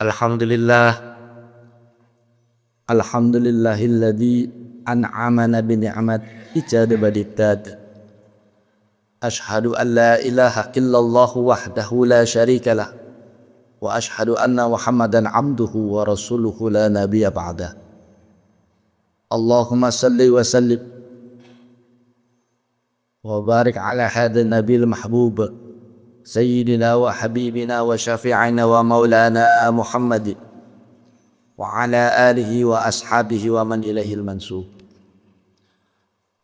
Alhamdulillah, alhamdulillahilladzi an'amana bi ni'mat ijad baditad. Ashhadu an la ilaha illallah wahdahu la syarikalah wa ashhadu anna Muhammadan abduhu wa rasuluhu la nabiyya ba'dah. Allahumma salli wa sallim wa barik ala hadzal nabiyil mahbub sayyidina wa habibina wa syafi'ina wa maulana Muhammad wa ala alihi wa ashabihi wa man ilaihil mansub.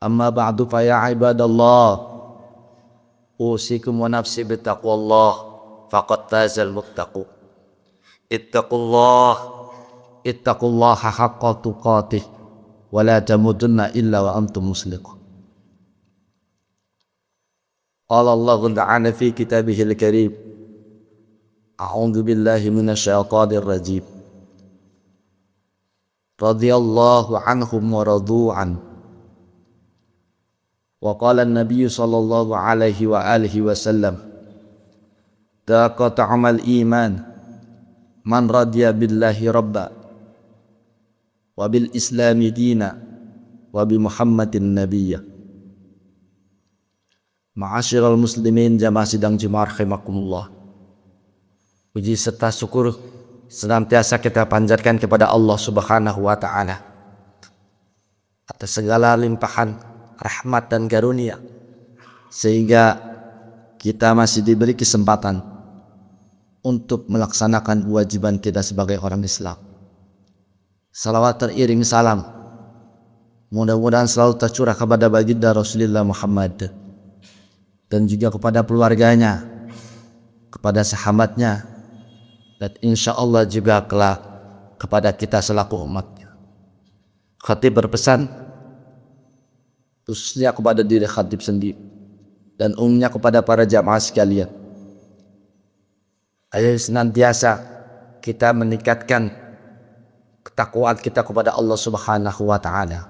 Amma ba'du fa ya ibadallah, usikum wa nafsi bittaqwallah faqad fazal muttaqun. Ittaqullaha haqqa tuqatih wa la tamutunna illa wa antum muslimun. Qala Allahu ta'ala fi kitabihil karim, a'udzu billahi minasy syaithanir rajim. Radhiyallahu anhum wa radu an. Wa qala an-nabiy sallallahu alaihi wa alihi wasallam, daqa ta'amal iman man radiya billahi rabba wa bil islami dina wa bi muhammadin nabiyya. Ma'asyiral muslimin jamaah sidang Jumat rahimakumullah. Puji serta syukur senantiasa kita panjatkan kepada Allah Subhanahu wa taala atas segala limpahan rahmat dan karunia, sehingga kita masih diberi kesempatan untuk melaksanakan kewajiban kita sebagai orang Islam. Salawat teriring salam mudah-mudahan selalu tercurah kepada baginda Rasulullah Muhammad dan juga kepada keluarganya, kepada sahabatnya, dan insya Allah juga kelak kepada kita selaku umatnya. Khatib berpesan khususnya kepada diri khatib sendiri dan umumnya kepada para jamaah sekalian, ayo senantiasa kita meningkatkan ketakwaan kita kepada Allah Subhanahu wa taala,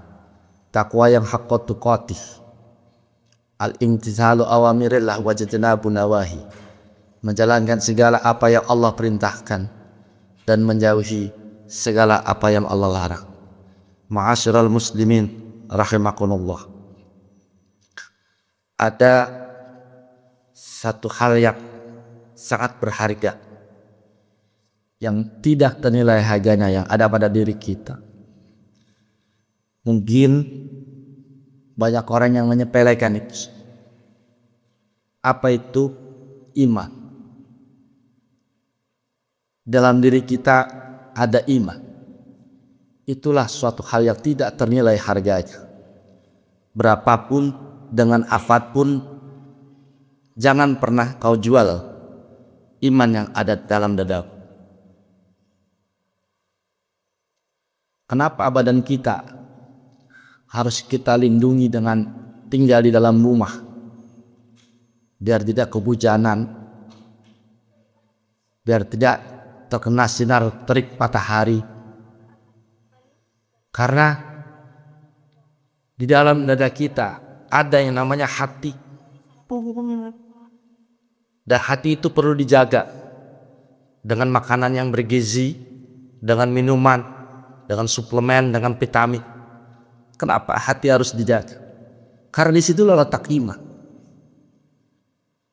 takwa yang haqqa tuqatih, al-imtithalu awamirillah wa jatinabu nawahi, menjalankan segala apa yang Allah perintahkan dan menjauhi segala apa yang Allah larang. Ma'asyiral muslimin rahimakumullah. Ada satu hal yang sangat berharga yang tidak ternilai harganya yang ada pada diri kita. Mungkin banyak orang yang menyepelekan itu. Apa itu iman? Dalam diri kita ada iman. Itulah suatu hal yang tidak ternilai harganya. Berapapun, dengan apapun, jangan pernah kau jual iman yang ada dalam dadamu. Kenapa badan kita harus kita lindungi dengan tinggal di dalam rumah biar tidak kehujanan, biar tidak terkena sinar terik matahari? Karena di dalam dada kita ada yang namanya hati, dan hati itu perlu dijaga dengan makanan yang bergizi, dengan minuman, dengan suplemen, dengan vitamin. Kenapa hati harus dijaga? Karena disitulah letak iman.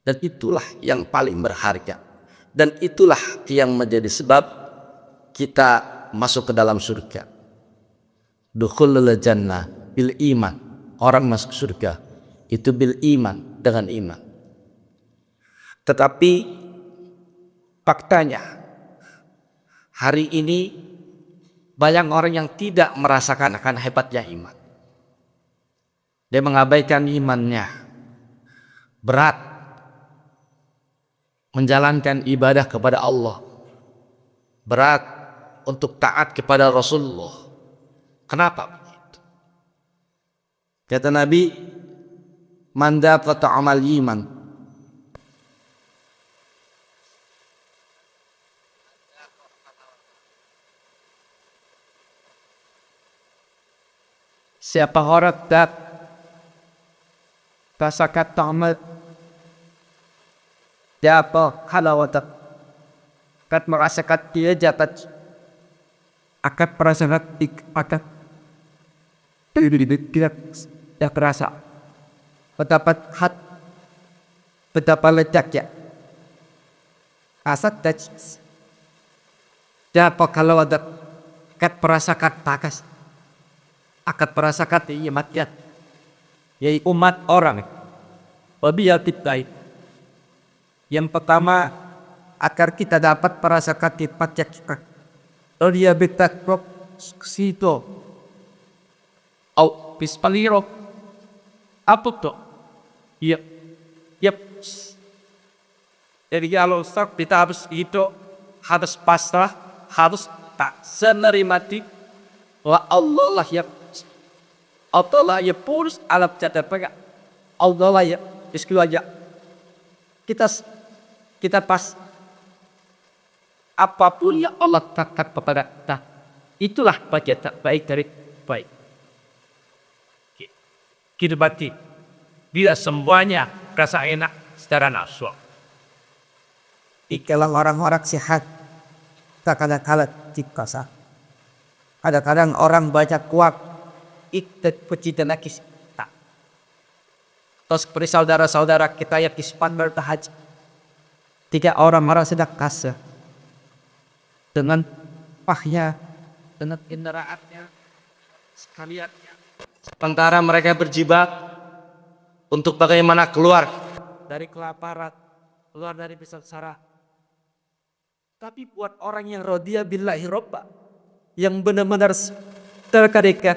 Dan itulah yang paling berharga. Dan itulah yang menjadi sebab kita masuk ke dalam surga. Dukhulul jannah bil iman. Orang masuk surga itu bil iman, dengan iman. Tetapi faktanya hari ini banyak orang yang tidak merasakan akan hebatnya iman. Dia mengabaikan imannya. Berat menjalankan ibadah kepada Allah. Berat untuk taat kepada Rasulullah. Kenapa begitu? Kata Nabi, man daqa ta'amal iman, siapa orang dat rasakan ta'amal, siapa halawat akan merasakan dia jatuh, akan merasakan akan tidak terasa betapa betapa ledaknya asat dan siapa kalau ada akan merasakan bagas, akan merasakan nikmatnya, yaitu umat orang wabiya kita. Yang pertama agar kita dapat merasakan nikmatnya dia betul situ au pispaliro apa tuh yep yep. Jadi kalau kita harus itu harus pasrah, harus tak senerimati wa Allah lah ya, Allah lah ya purus alam jadar pega, Allah lah ya iskiu aja kita pas apapun yang Allah tetapkan kepada kita, itulah bagian terbaik dari baik. Kita berarti tidak semuanya rasa enak secara nafsu. Ikalah orang-orang sehat, tak kadang-kadang dikasa. Kadang-kadang orang banyak kuat, ikut pecinta nakis tak. Terus seperti saudara-saudara kita yang kispan bertahan, 3 orang sedang kasa dengan pahnya, dengan kendaraannya, sekaliannya. Sementara mereka berjibaku untuk bagaimana keluar dari kelaparan, keluar dari sengsara. Tapi buat orang yang radiya billahi robba, yang benar-benar terkadang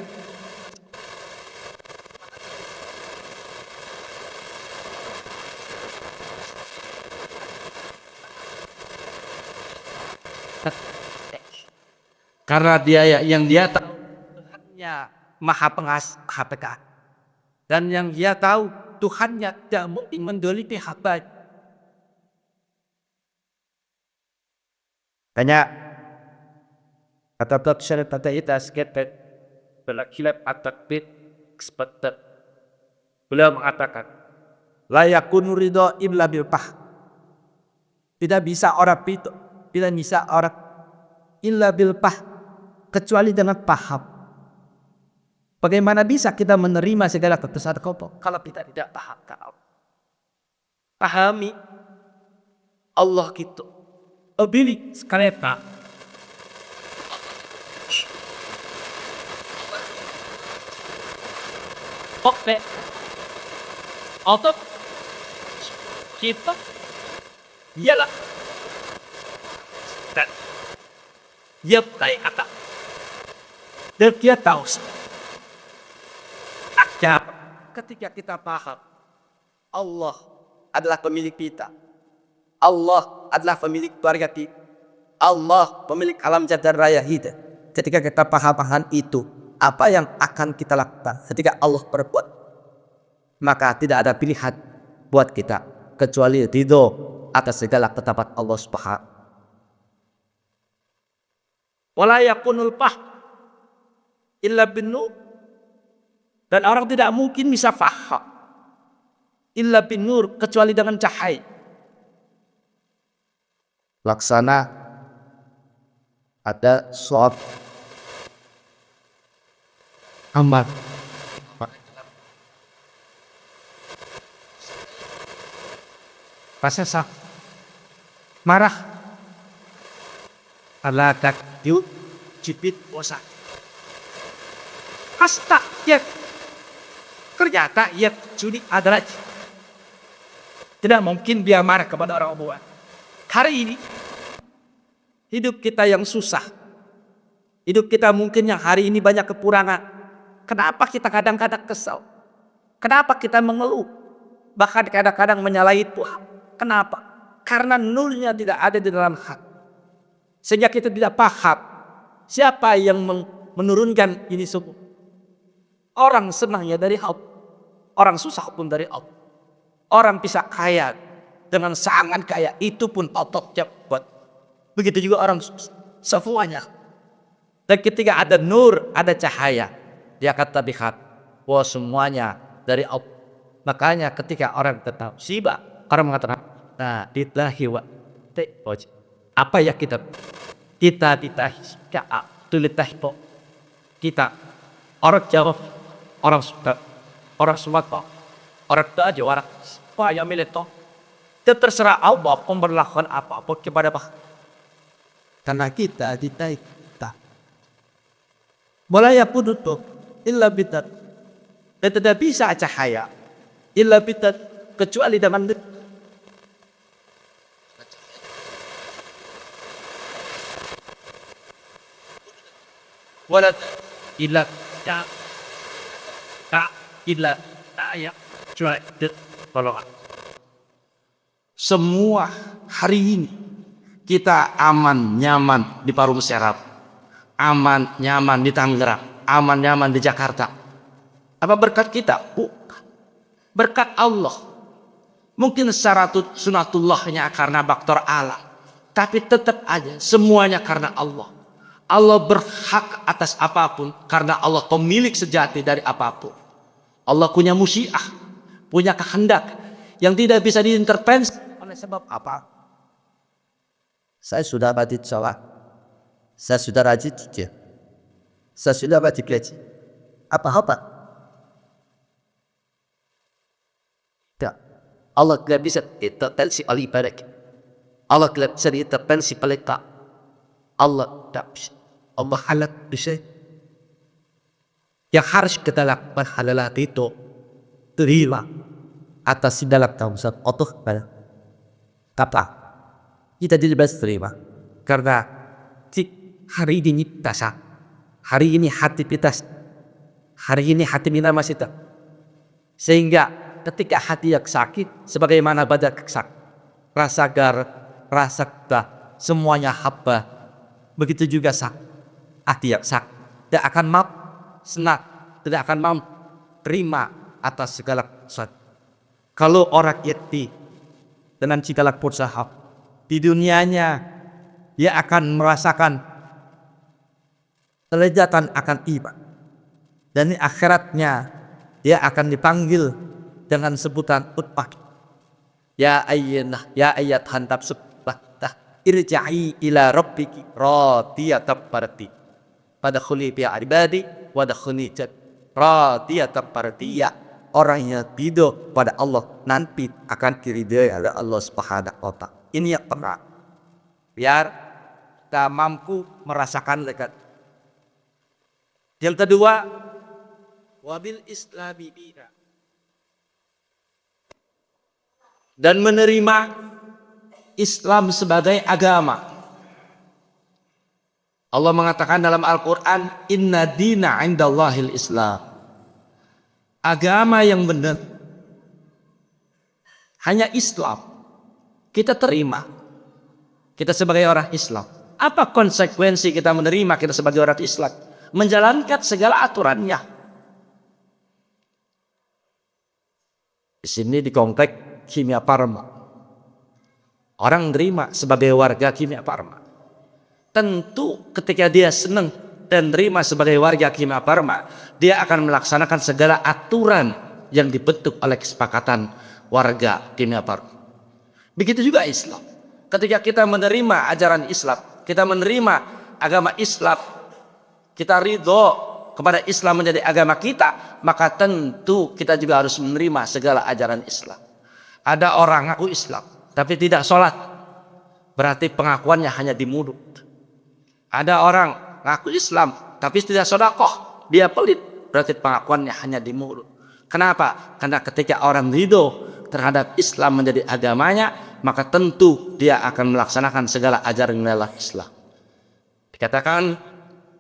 karena dia tahu Tuhannya maha pengasih HPK, dan yang dia tahu Tuhannya tidak mungkin mendolimi hamba. Tanya kata tafsir kata itu sekitar belakilap atakbit expected. Beliau mengatakan la yakunu ridho illa bil pah. Tidak bisa orang itu, tidak bisa orang illa bil pah, kecuali dengan paham. Bagaimana bisa kita menerima segala kebesaran kalau kita tidak paham? Pahami Allah gitu. Abili skaleta. Oke. Auto kita ialah dan dia baik kata dan dia tahu ketika kita paham Allah adalah pemilik kita, Allah adalah pemilik keluarga kita, Allah pemilik alam jadar raya kita. Ketika kita paham itu, apa yang akan kita lakukan ketika Allah berbuat, maka tidak ada pilihan buat kita kecuali ridho atas segala ketetapan Allah Subhanahu. Wala yakunul pah illa binu, dan orang tidak mungkin bisa faham illa binur kecuali dengan cahaya. Laksana ada soal amal pasasa marah ala takdiu jibit bosan hasta ya ternyata ya judi adalah tidak mungkin dia marah kepada orang tua. Hari ini hidup kita yang susah, hidup kita mungkin yang hari ini banyak kekurangan. Kenapa kita kadang-kadang kesal? Kenapa kita mengeluh? Bahkan kadang-kadang menyalahi Tuhan. Kenapa? Karena nurnya tidak ada di dalam hati. Sehingga kita tidak paham siapa yang menurunkan ini semua. Orang senangnya dari Allah, orang susah pun dari Allah. Orang bisa kaya dengan sangat kaya, itu pun otot cepat. Begitu juga orang semuanya. Dan ketika ada nur, ada cahaya, dia kata bihat, wah semuanya dari Allah. Makanya ketika orang tetap siba, orang mengatakan, nah dilahi wa Apa ya kita tulis po kita orang Jawa, orang Sunda, orang Sumatera, orang Daja, orang apa yang milik to. Terserah Allah pemberlakuan apa kepada bah. Karena kita kita. Mulai pun itu illa bidat. Dan tidak bisa cahaya illa bidat kecuali dengan wala illa illa ya cuma tolong. Semua hari ini kita aman nyaman di Parung Serap, aman nyaman di Tangerang, aman nyaman di Jakarta. Apa berkat kita? Bukan. Berkat Allah. Mungkin secara sunatullahnya karena faktor alam, tapi tetap aja semuanya karena Allah. Allah berhak atas apapun karena Allah pemilik sejati dari apapun. Allah punya musyiah, punya kehendak yang tidak bisa diintervensi. Oleh sebab apa? Saya sudah mati sholat. Saya sudah rajin jujur. Saya sudah mati gaji. Apa-apa? Tidak. Allah tidak bisa intervensi oleh ibadah. Allah tidak bisa diintervensi oleh tak. Allah tidak bisa. Allah halal bisa. Yang harus kita lakukan adalah itu terima atas dalam tanggung otoh pada kata kita tidak bisa terima karena hari ini tasa, hari ini hati kita, hari ini hati kita masih tak, sehingga ketika hati yang sakit sebagaimana badan sakit, rasa gar, rasa tak, semuanya haba, begitu juga hati yang sakit tidak akan mau senang, tidak akan mau terima atas segala sesuatu. Kalau orang yati dengan segala usaha di dunianya dia akan merasakan kelezatan akan iman, dan di akhiratnya dia akan dipanggil dengan sebutan utbah. Ya ayat hantab subbatah irja'i ila rabbiki radiyatan mardi fadkhuli fi ibadi wadkhuli radiyatan mardiya. Orang yang ridho pada Allah nanti akan diridhoi oleh Allah Subhanahu wa Ta'ala. Ini yang pertama. Biar kita mampu merasakan dekat. Yang kedua, wabil islami dina. Dan menerima Islam sebagai agama. Allah mengatakan dalam Al-Quran, inna dina indallahil Islam. Agama yang benar hanya Islam. Kita terima. Kita sebagai orang Islam. Apa konsekuensi kita menerima kita sebagai orang Islam? Menjalankan segala aturannya. Di sini di komplek Kimia Parma. Orang terima sebagai warga Kimia Parma. Tentu ketika dia senang dan terima sebagai warga Kimia Parma, dia akan melaksanakan segala aturan yang dibentuk oleh kesepakatan warga Kimia Parma. Begitu juga Islam. Ketika kita menerima ajaran Islam, kita menerima agama Islam, kita ridho kepada Islam menjadi agama kita, maka tentu kita juga harus menerima segala ajaran Islam. Ada orang ngaku Islam tapi tidak sholat, berarti pengakuannya hanya di mulut. Ada orang ngaku Islam tapi tidak sedekah, dia pelit, berarti pengakuannya hanya di mulut. Kenapa? Karena ketika orang ridho terhadap Islam menjadi agamanya, maka tentu dia akan melaksanakan segala ajaran Allah Islam. Dikatakan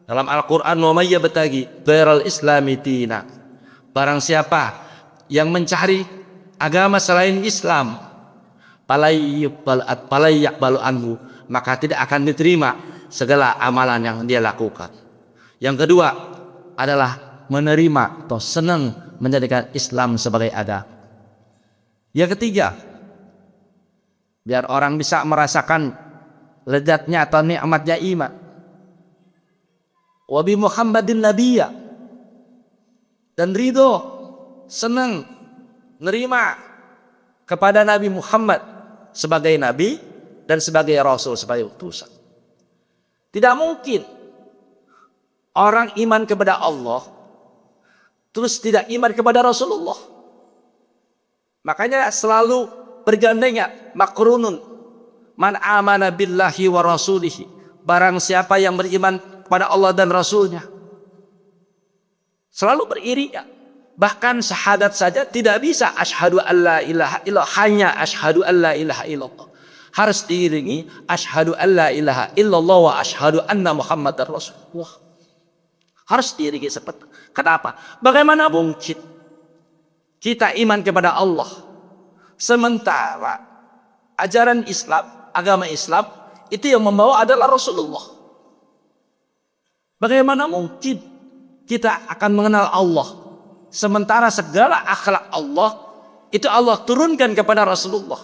dalam Al-Quran, wa may yabtaghi ghairal islami dina, barang siapa yang mencari agama selain Islam, falayaqbalu anhu, maka tidak akan diterima segala amalan yang dia lakukan. Yang kedua adalah menerima atau senang menjadikan Islam sebagai agama. Yang ketiga, biar orang bisa merasakan lezatnya atau nikmatnya iman. Wa bi Muhammadin nabiyya, dan ridho, senang, nerima kepada Nabi Muhammad sebagai nabi dan sebagai rasul, sebagai utusan. Tidak mungkin orang iman kepada Allah terus tidak iman kepada Rasulullah. Makanya selalu bergandengnya makrunun man amana billahi wa rasulihi. Barang siapa yang beriman kepada Allah dan Rasulnya, selalu beriringan. Bahkan syahadat saja tidak bisa asyhadu alla ilaha illallah, hanya asyhadu alla ilaha illallah. Harus diiringi asyhadu alla ilaha illallah wa asyhadu anna muhammadar rasulullah. Harus diiringi seperti. Kenapa? Bagaimana mungkin kita iman kepada Allah sementara ajaran Islam, agama Islam itu yang membawa adalah Rasulullah? Bagaimana mungkin kita akan mengenal Allah sementara segala akhlak Allah itu Allah turunkan kepada Rasulullah?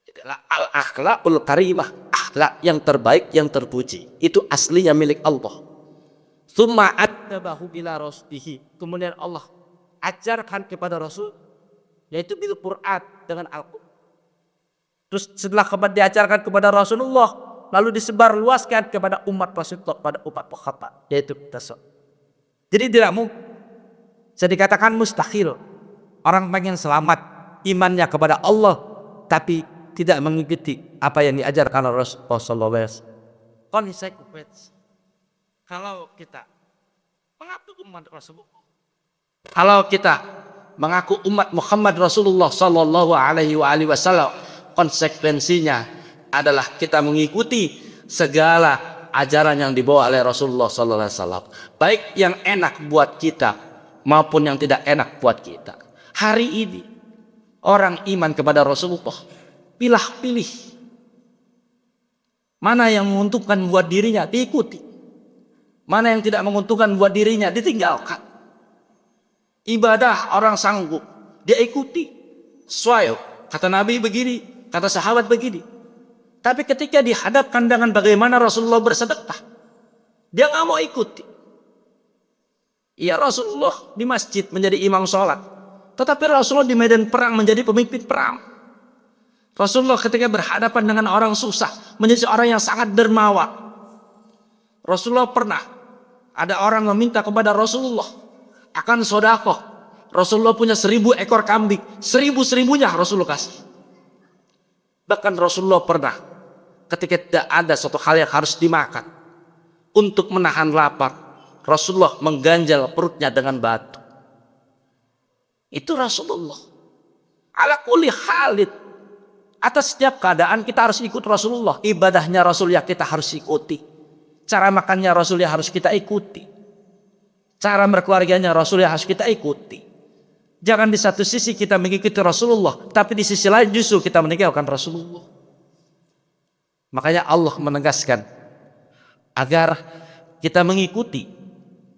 Adalah al-akhlaqul karimah, akhlak yang terbaik, yang terpuji. Itu aslinya milik Allah. Tsumma attabahu bila rasulihi. Kemudian Allah ajarkan kepada Rasul, yaitu bil Quran, dengan Al-Quran. Terus setelah diajarkan kepada Rasulullah, lalu disebar luaskan kepada umat Rasulullah, pada umat Muhammad, yaitu kita. Jadi tidak mungkin, bisa dikatakan mustahil orang pengen selamat imannya kepada Allah tapi tidak mengikuti apa yang diajarkan Rasulullah SAW. Konsekuensi kalau kita mengaku umat Rasulullah, kalau kita mengaku umat Muhammad Rasulullah Sallallahu Alaihi Wasallam, konsekuensinya adalah kita mengikuti segala ajaran yang dibawa oleh Rasulullah Sallallahu Alaihi Wasallam, baik yang enak buat kita maupun yang tidak enak buat kita. Hari ini orang iman kepada Rasulullah pilih-pilih mana yang menguntungkan buat dirinya diikuti, mana yang tidak menguntungkan buat dirinya ditinggalkan. Ibadah orang sanggup dia ikuti, sesuai kata Nabi begini, kata sahabat begini. Tapi ketika dihadapkan dengan bagaimana Rasulullah bersedekah, dia nggak mau ikuti. Ya, Rasulullah di masjid menjadi imam sholat, tetapi Rasulullah di medan perang menjadi pemimpin perang. Rasulullah ketika berhadapan dengan orang susah menjadi orang yang sangat dermawan. Rasulullah pernah ada orang meminta kepada Rasulullah akan sedekah. Rasulullah punya 1000 ekor kambing, 1000-1000-nya Rasulullah kasih. Bahkan Rasulullah pernah ketika tidak ada suatu hal yang harus dimakan, untuk menahan lapar, Rasulullah mengganjal perutnya dengan batu. Itu Rasulullah. Ala kulli halid, atas setiap keadaan kita harus ikut Rasulullah. Ibadahnya Rasul ya kita harus ikuti. Cara makannya Rasul ya harus kita ikuti. Cara berkeluarganya Rasul ya harus kita ikuti. Jangan di satu sisi kita mengikuti Rasulullah, tapi di sisi lain justru kita meninggalkan Rasulullah. Makanya Allah menegaskan agar kita mengikuti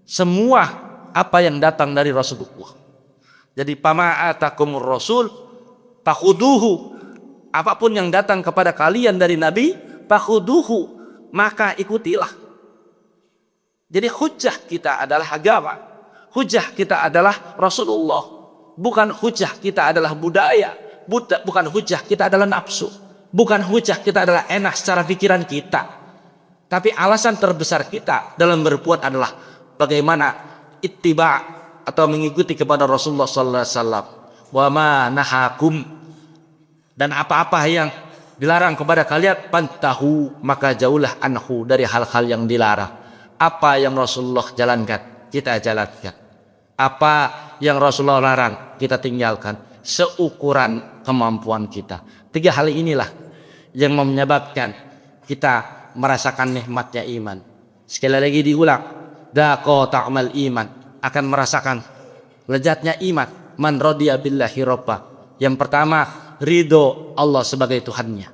semua apa yang datang dari Rasulullah. Jadi pama atakumur rasul fakhuduhu. Apapun yang datang kepada kalian dari Nabi, fakhuduhu, maka ikutilah. Jadi hujjah kita adalah agama, hujjah kita adalah Rasulullah, bukan hujjah kita adalah budaya, bukan hujjah kita adalah nafsu, bukan hujjah kita adalah enak secara pikiran kita. Tapi alasan terbesar kita dalam berbuat adalah bagaimana ittiba atau mengikuti kepada Rasulullah sallallahu alaihi wasallam. Wa ma nahakum, dan apa-apa yang dilarang kepada kalian pantahu, maka jauhlah anhu, dari hal-hal yang dilarang. Apa yang Rasulullah jalankan kita jalankan, apa yang Rasulullah larang kita tinggalkan seukuran kemampuan kita. 3 hal inilah yang menyebabkan kita merasakan nikmatnya iman. Sekali lagi diulang, daqa ta'mal iman, akan merasakan lezatnya iman. Man radiya billahi rabba, yang pertama ridho Allah sebagai Tuhannya.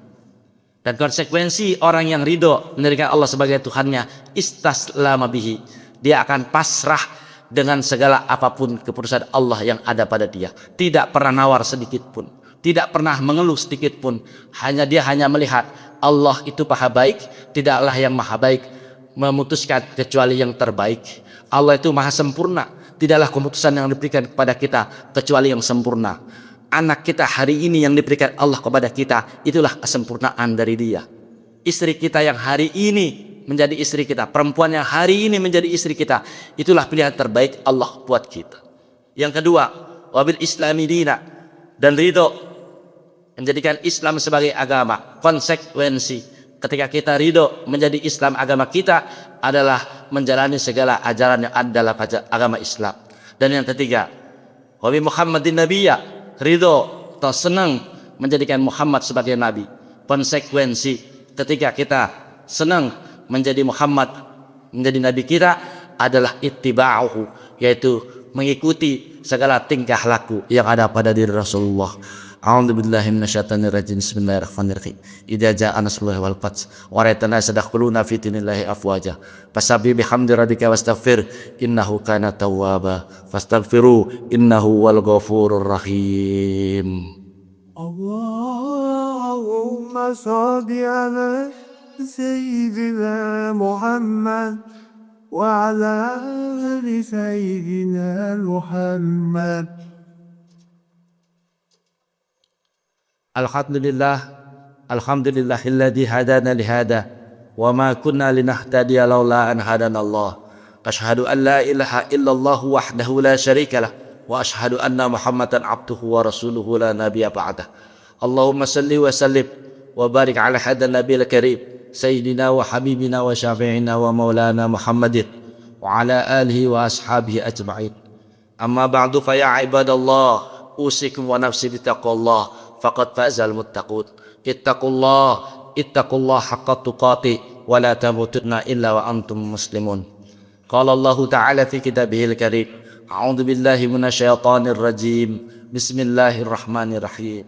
Dan konsekuensi orang yang ridho menjadikan Allah sebagai Tuhannya, istaslama bihi, dia akan pasrah dengan segala apapun keputusan Allah yang ada pada dia. Tidak pernah nawar sedikit pun, tidak pernah mengeluh sedikit pun. Dia hanya melihat Allah itu maha baik, tidaklah yang maha baik memutuskan kecuali yang terbaik. Allah itu maha sempurna, tidaklah keputusan yang diberikan kepada kita kecuali yang sempurna. anak kita hari ini yang diberikan Allah kepada kita, itulah kesempurnaan dari dia. Istri kita yang hari ini menjadi istri kita, perempuan yang hari ini menjadi istri kita, itulah pilihan terbaik Allah buat kita. Yang kedua, wabil islami dina, dan ridho menjadikan Islam sebagai agama. Konsekuensi ketika kita ridho menjadi Islam, agama kita adalah menjalani segala ajaran yang ada dalam agama Islam. Dan yang ketiga, wabi Muhammadin nabiyya, ridho atau senang menjadikan Muhammad sebagai nabi. Konsekuensi ketika kita senang menjadi Muhammad, menjadi nabi kita, adalah ittiba'uhu, yaitu mengikuti segala tingkah laku yang ada pada diri Rasulullah. A'udzu billahi minasyaitonir rajim. Bismillahirrahmanirrahim. Idza jaa nasrullahi wal fath wa ra'aita an-nasa yadkhuluna fi dinillahi afwaja fasabbih bihamdi rabbika wastaghfir innahu kana tawwaba fastaghfiru innahu wal ghafurur rahim. Allahumma shalli ala sayyidina Muhammad wa ala ali sayyidina Muhammad. Alhamdulillahilladzi hadana lihada wa ma kunna linahtadiya laula an hadanallah. Asyhadu an la ilaha illallah wahdahu la syarikalah wa asyhadu anna Muhammadan abduhu wa rasuluhu la nabiyya ba'dah. Allahumma salli wa sallim wa barik ala hadan nabiyil karim sayyidina wa habibina wa syafi'ina wa maulana Muhammadin wa ala alihi wa ashabihi ajma'in. Amma ba'du fa ya ibadallah, usikum wa nafsi bitaqwallah faqad fazal muttaqun. Ittaqullah haqqa tuqati wa la tamutunna illa wa antum muslimun. Qala Allah ta'ala fi kitabihil karim, a'udzu billahi minasyaitonir rajim. Bismillahirrahmanirrahim.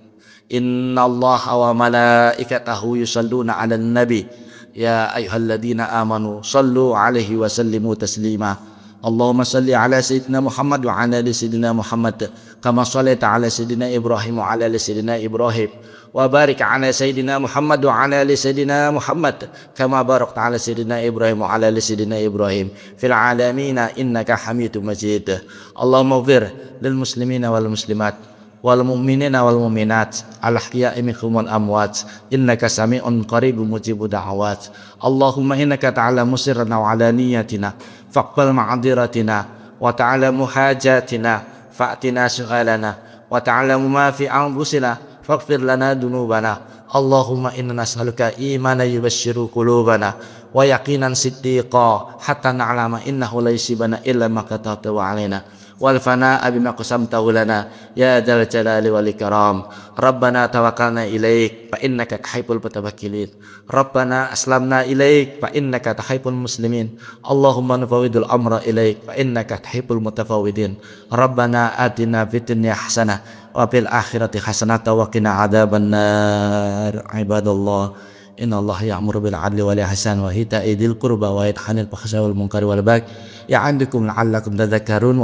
Innallaha wa malaikatahu yusalluna 'alan nabi ya ayyuhalladzina amanu sallu 'alaihi wa sallimu taslima. Allahumma salli ala sayyidina Muhammad wa ala ali sayyidina Muhammad kama shallaita ala sayyidina Ibrahim wa ala ali sayyidina Ibrahim wa barik ala sayyidina Muhammad wa ala ali sayyidina Muhammad kama barakta ala sayyidina Ibrahim wa ala ali sayyidina Ibrahim fil alamin innaka Hamidum Majid. Allahumma ighfir lil muslimina wal muslimat wal mu'minina wal mu'minat al ahya'i minhum wal amwat innaka sami'un qaribun mujibud da'awat. Allahumma innaka ta'lamu sirrana wa alaniyatina faqbal ma'adiratina wa ta'lamu hajatina fa'tina su'alana wa ta'lamu ma fi anfusina faghfir lana dunubana. Allahumma inna nas'aluka imanan yubashshiru qulubana wa yaqinan siddiqa hatta na'lama innahu la yusibana illa ma katabtahu alaina wal fana'a bima qasamtahu lana ya dzal jalali wal ikram. Rabbana tawakkalna ilaik fa innaka tuhibbul mutawakkilin. Rabbana aslamna ilaik fa innaka tuhibbul muslimin. Allahumma nafawidul amra ilaik fa innaka tuhibbul mutafawwidin. Rabbana atina fid dunya hasanah wa fil akhirati hasanah wa qina adzabannar. Ibadallah, innallaha ya'muru bil 'adli wal ihsani wa ita'i dzil qurba wa yanha 'anil fahsya'i wal munkari wal baghi ya'idzukum la'allakum tadhakkarun.